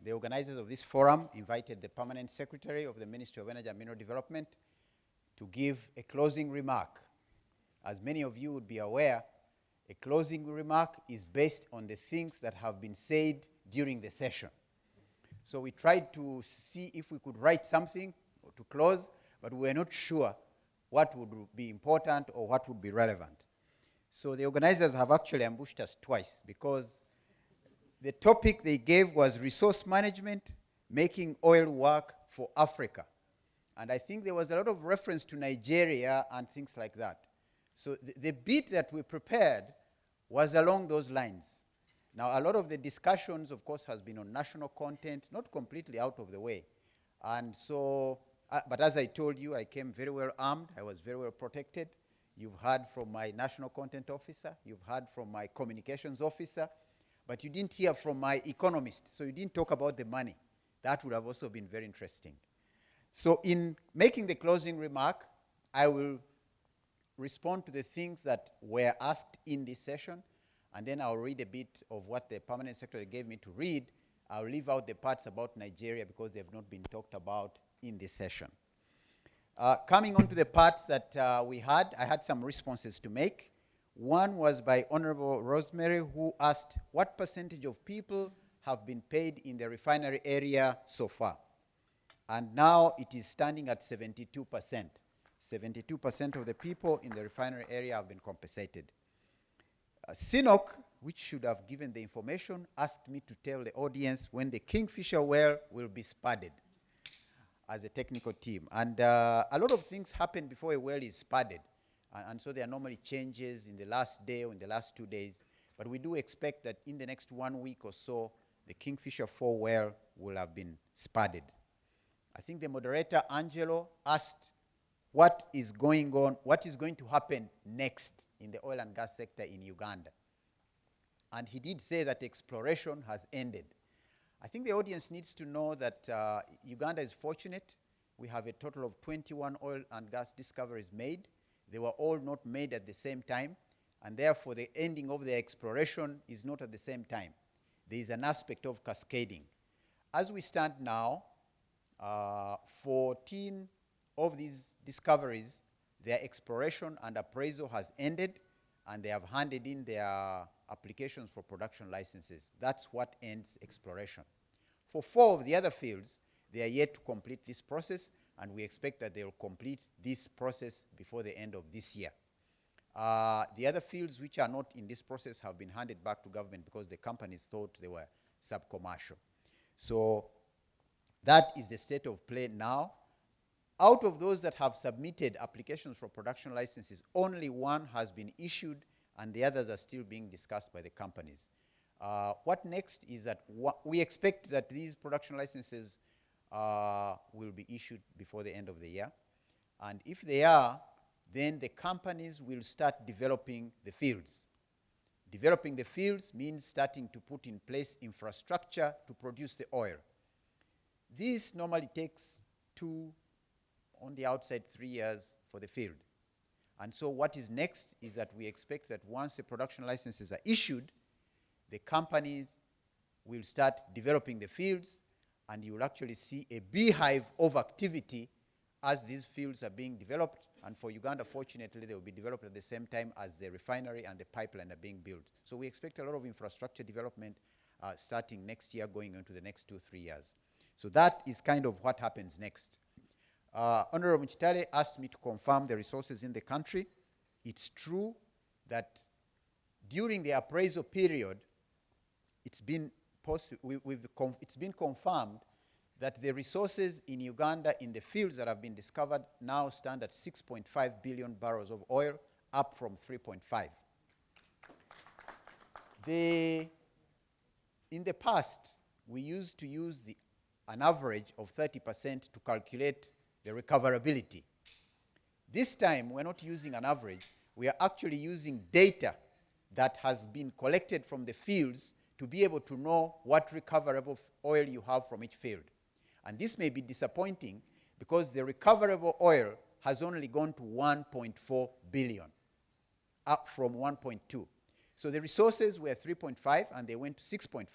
the organizers of this forum invited the Permanent Secretary of the Ministry of Energy and Mineral Development to give a closing remark. As many of you would be aware, a closing remark is based on the things that have been said during the session. So we tried to see if we could write something to close, but we were not sure what would be important or what would be relevant. So the organizers have actually ambushed us twice, because the topic they gave was resource management, making oil work for Africa. And I think there was a lot of reference to Nigeria and things like that. So the bit that we prepared was along those lines. Now, a lot of the discussions, of course, has been on national content, not completely out of the way. And so, but as I told you, I came very well armed. I was very well protected. You've heard from my national content officer. You've heard from my communications officer. But you didn't hear from my economist. So you didn't talk about the money. That would have also been very interesting. So in making the closing remark, I will respond to the things that were asked in this session, and then I'll read a bit of what the Permanent Secretary gave me to read. I'll leave out the parts about Nigeria because they've not been talked about in this session. Coming on to the parts that I had some responses to make. One was by Honorable Rosemary, who asked what percentage of people have been paid in the refinery area so far. And now it is standing at 72%. 72% of the people in the refinery area have been compensated. CNOC, which should have given the information, asked me to tell the audience when the Kingfisher well will be spudded as a technical team. And a lot of things happen before a well is spudded. And so there are normally changes in the last day or in the last 2 days. But we do expect that in the next 1 week or so, the Kingfisher 4 well will have been spudded. I think the moderator, Angelo, asked what is going to happen next in the oil and gas sector in Uganda. And he did say that exploration has ended. I think the audience needs to know that Uganda is fortunate. We have a total of 21 oil and gas discoveries made. They were all not made at the same time, and therefore the ending of the exploration is not at the same time. There is an aspect of cascading. As we stand now, 14 of these discoveries, their exploration and appraisal has ended, and they have handed in their applications for production licenses. That's what ends exploration. For 4 of the other fields, they are yet to complete this process, and we expect that they will complete this process before the end of this year. The other fields which are not in this process have been handed back to government because the companies thought they were sub-commercial. So that is the state of play now. Out of those that have submitted applications for production licenses, only 1 has been issued, and the others are still being discussed by the companies. What next is that we expect that these production licenses will be issued before the end of the year. And if they are, then the companies will start developing the fields. Developing the fields means starting to put in place infrastructure to produce the oil. This normally takes 2, on the outside 3 years for the field. And so what is next is that we expect that once the production licenses are issued, the companies will start developing the fields, and you will actually see a beehive of activity as these fields are being developed. And for Uganda, fortunately, they will be developed at the same time as the refinery and the pipeline are being built. So we expect a lot of infrastructure development starting next year, going into the next 2-3 years. So that is kind of what happens next. Honorable Mchitale asked me to confirm the resources in the country. It's true that during the appraisal period, it's been confirmed that the resources in Uganda in the fields that have been discovered now stand at 6.5 billion barrels of oil, up from 3.5. In the past, we used to use an average of 30% to calculate the recoverability. This time, we're not using an average. We are actually using data that has been collected from the fields to be able to know what recoverable oil you have from each field. And this may be disappointing because the recoverable oil has only gone to 1.4 billion, up from 1.2. So the resources were 3.5 and they went to 6.5.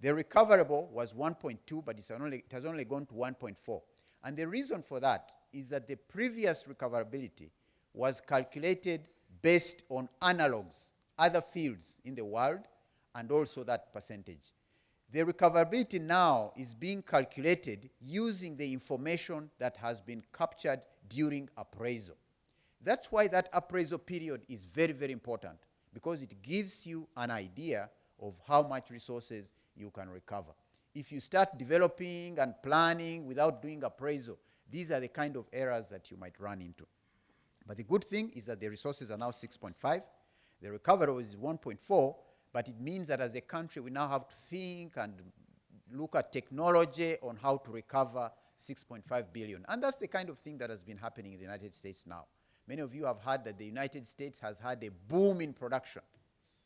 The recoverable was 1.2, but it has only gone to 1.4. And the reason for that is that the previous recoverability was calculated based on analogs, other fields in the world, and also that percentage. The recoverability now is being calculated using the information that has been captured during appraisal. That's why that appraisal period is very, very important, because it gives you an idea of how much resources you can recover. If you start developing and planning without doing appraisal, these are the kind of errors that you might run into. But the good thing is that the resources are now 6.5. The recoverable is 1.4, but it means that as a country, we now have to think and look at technology on how to recover 6.5 billion. And that's the kind of thing that has been happening in the United States now. Many of you have heard that the United States has had a boom in production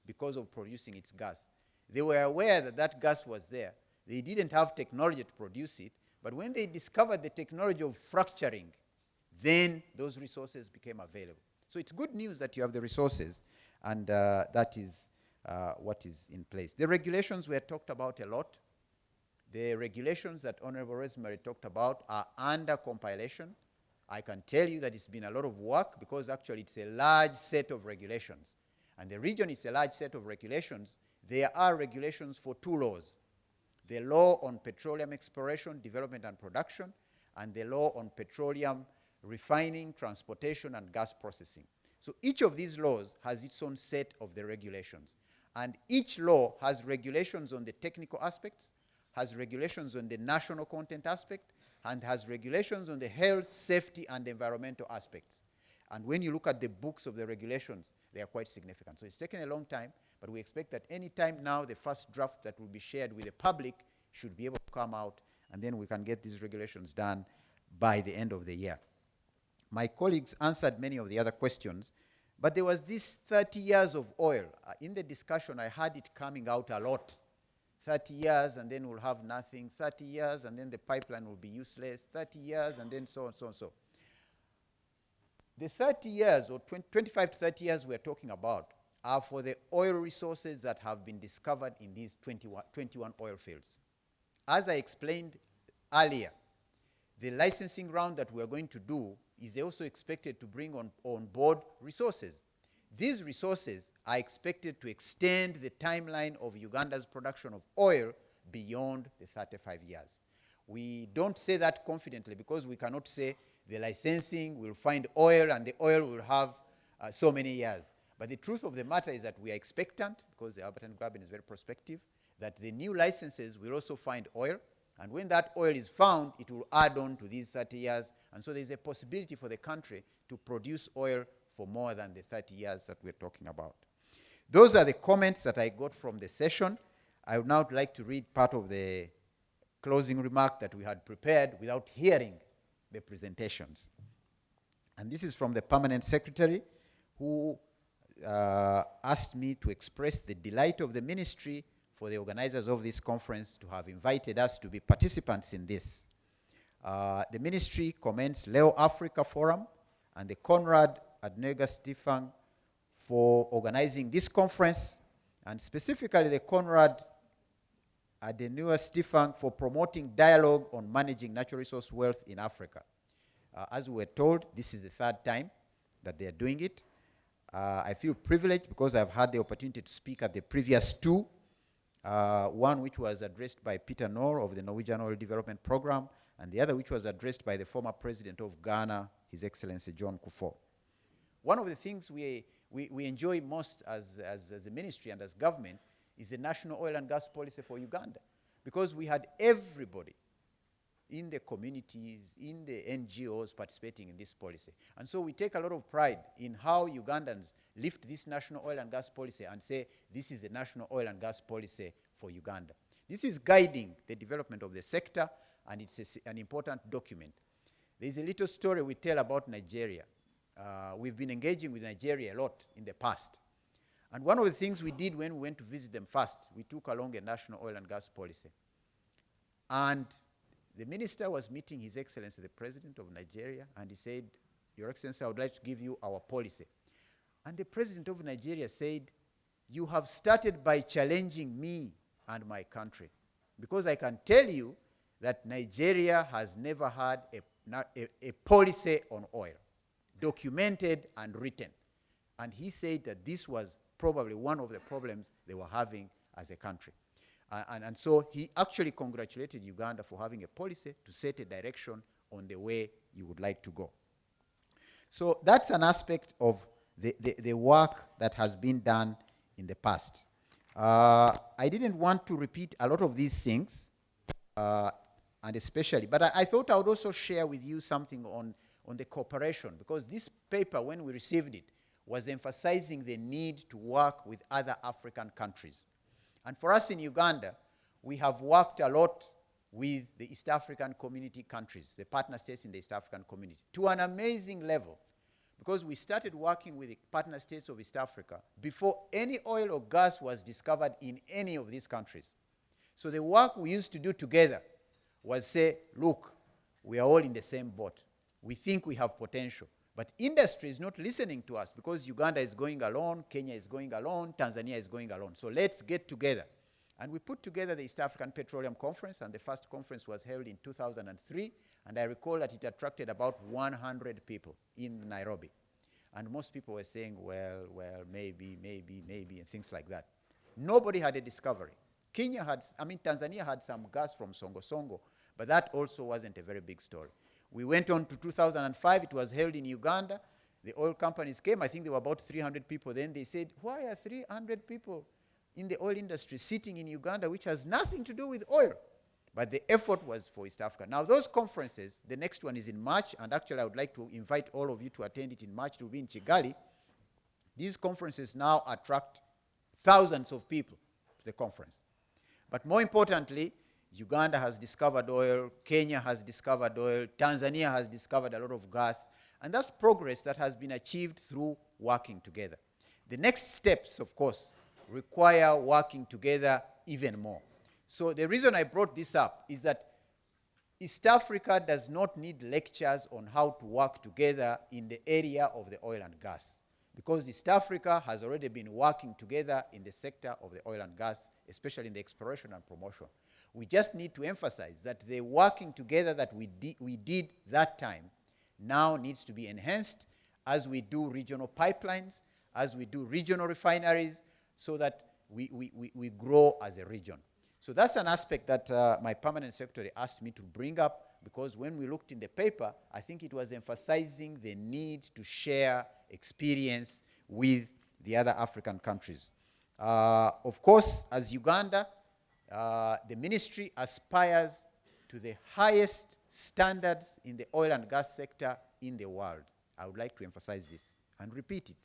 because of producing its gas. They were aware that that gas was there. They didn't have technology to produce it, but when they discovered the technology of fracturing, then those resources became available. So it's good news that you have the resources, and that is what is in place. The regulations were talked about a lot. The regulations that Honorable Rosemary talked about are under compilation. I can tell you that it's been a lot of work, because actually it's a large set of regulations. And the region is a large set of regulations. There are regulations for two laws: the law on petroleum exploration, development, and production, and the law on petroleum refining, transportation, and gas processing. So each of these laws has its own set of the regulations. And each law has regulations on the technical aspects, has regulations on the national content aspect, and has regulations on the health, safety, and environmental aspects. And when you look at the books of the regulations, they are quite significant. So it's taken a long time, but we expect that any time now, the first draft that will be shared with the public should be able to come out, and then we can get these regulations done by the end of the year. My colleagues answered many of the other questions, but there was this 30 years of oil. In the discussion, I had it coming out a lot. 30 years, and then we'll have nothing. 30 years, and then the pipeline will be useless. 30 years, and then so on, so on, so. The 30 years, or 25 to 30 years we're talking about, are for the oil resources that have been discovered in these 21 oil fields. As I explained earlier, the licensing round that we're going to do is also expected to bring on board resources. These resources are expected to extend the timeline of Uganda's production of oil beyond the 35 years. We don't say that confidently, because we cannot say the licensing will find oil and the oil will have so many years. But the truth of the matter is that we are expectant, because the Albertan Graben is very prospective, that the new licenses will also find oil. And when that oil is found, it will add on to these 30 years. And so there's a possibility for the country to produce oil for more than the 30 years that we're talking about. Those are the comments that I got from the session. I would now like to read part of the closing remark that we had prepared without hearing the presentations. And this is from the Permanent Secretary, who asked me to express the delight of the ministry for the organizers of this conference to have invited us to be participants in this. The ministry commends Leo Africa Forum and the Conrad Adnega Stifang for organizing this conference, and specifically the Conrad Adenua Stifang for promoting dialogue on managing natural resource wealth in Africa. As we were told, this is the third time that they are doing it. I feel privileged because I've had the opportunity to speak at the previous two. One which was addressed by Peter Noor of the Norwegian Oil Development Program, and the other which was addressed by the former president of Ghana, His Excellency John Kufuor. One of the things we enjoy most as a ministry and as government is the national oil and gas policy for Uganda, because we had everybody in the communities, in the NGOs participating in this policy. And so we take a lot of pride in how Ugandans lift this national oil and gas policy and say, this is the national oil and gas policy for Uganda. This is guiding the development of the sector, and it's an important document. There's a little story we tell about Nigeria. We've been engaging with Nigeria a lot in the past. And one of the things we did when we went to visit them first, we took along a national oil and gas policy. And the minister was meeting His Excellency, the President of Nigeria, and he said, Your Excellency, I would like to give you our policy. And the President of Nigeria said, you have started by challenging me and my country. because I can tell you that Nigeria has never had a policy on oil, documented and written. And he said that this was probably one of the problems they were having as a country. And so he actually congratulated Uganda for having a policy to set a direction on the way you would like to go. So that's an aspect of the work that has been done in the past. I didn't want to repeat a lot of these things, and especially, but I thought I would also share with you something on the cooperation, because this paper, when we received it, was emphasizing the need to work with other African countries. And for us in Uganda, we have worked a lot with the East African community countries, the partner states in the East African community, to an amazing level, because we started working with the partner states of East Africa before any oil or gas was discovered in any of these countries. So the work we used to do together was say, look, we are all in the same boat. We think we have potential. But industry is not listening to us, because Uganda is going alone, Kenya is going alone, Tanzania is going alone. So let's get together. And we put together the East African Petroleum Conference, and the first conference was held in 2003. And I recall that it attracted about 100 people in Nairobi. And most people were saying, well, maybe, and things like that. Nobody had a discovery. Tanzania had some gas from Songo, but that also wasn't a very big story. We went on to 2005, it was held in Uganda. The oil companies came, I think there were about 300 people then. They said, why are 300 people in the oil industry sitting in Uganda, which has nothing to do with oil? But the effort was for East Africa. Now those conferences, the next one is in March, and actually I would like to invite all of you to attend it in March. It will be in Kigali. These conferences now attract thousands of people to the conference. But more importantly, Uganda has discovered oil, Kenya has discovered oil, Tanzania has discovered a lot of gas, and that's progress that has been achieved through working together. The next steps, of course, require working together even more. So the reason I brought this up is that East Africa does not need lectures on how to work together in the area of the oil and gas, because East Africa has already been working together in the sector of the oil and gas, especially in the exploration and promotion. We just need to emphasize that the working together that we did that time now needs to be enhanced as we do regional pipelines, as we do regional refineries, so that we grow as a region. So that's an aspect that my permanent secretary asked me to bring up, because when we looked in the paper, I think it was emphasizing the need to share experience with the other African countries. Of course, as Uganda, the ministry aspires to the highest standards in the oil and gas sector in the world. I would like to emphasize this and repeat it.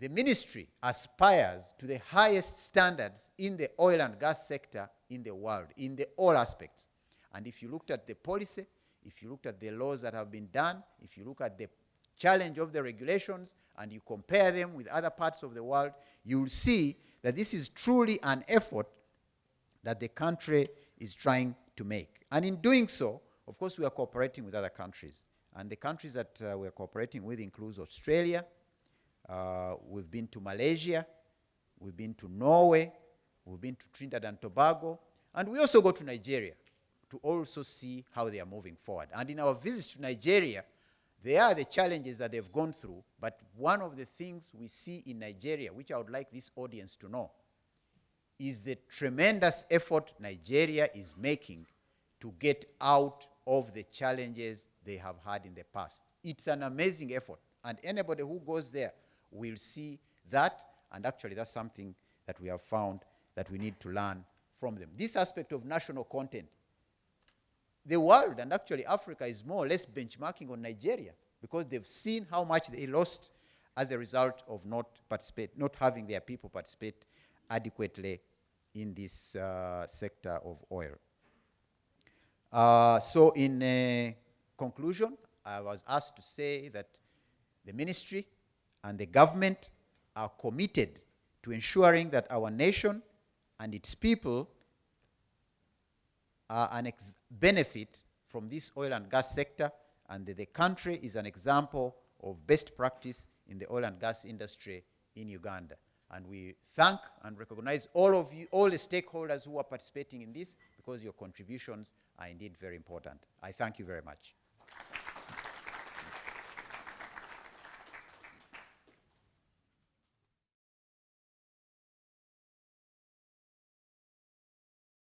The ministry aspires to the highest standards in the oil and gas sector in the world, in all aspects. And if you looked at the policy, if you looked at the laws that have been done, if you look at the challenge of the regulations, and you compare them with other parts of the world, you will see that this is truly an effort that the country is trying to make. And in doing so, of course, we are cooperating with other countries. And the countries that we're cooperating with includes Australia. We've been to Malaysia. We've been to Norway. We've been to Trinidad and Tobago. And we also go to Nigeria to also see how they are moving forward. And in our visits to Nigeria, there are the challenges that they've gone through. But one of the things we see in Nigeria, which I would like this audience to know, is the tremendous effort Nigeria is making to get out of the challenges they have had in the past. It's an amazing effort, and anybody who goes there will see that, and actually that's something that we have found that we need to learn from them. This aspect of national content, the world, and actually Africa, is more or less benchmarking on Nigeria, because they've seen how much they lost as a result of not having their people participate adequately in this sector of oil. So in conclusion, I was asked to say that the ministry and the government are committed to ensuring that our nation and its people benefit from this oil and gas sector, and that the country is an example of best practice in the oil and gas industry in Uganda. And we thank and recognize all of you, all the stakeholders who are participating in this, because your contributions are indeed very important. I thank you very much.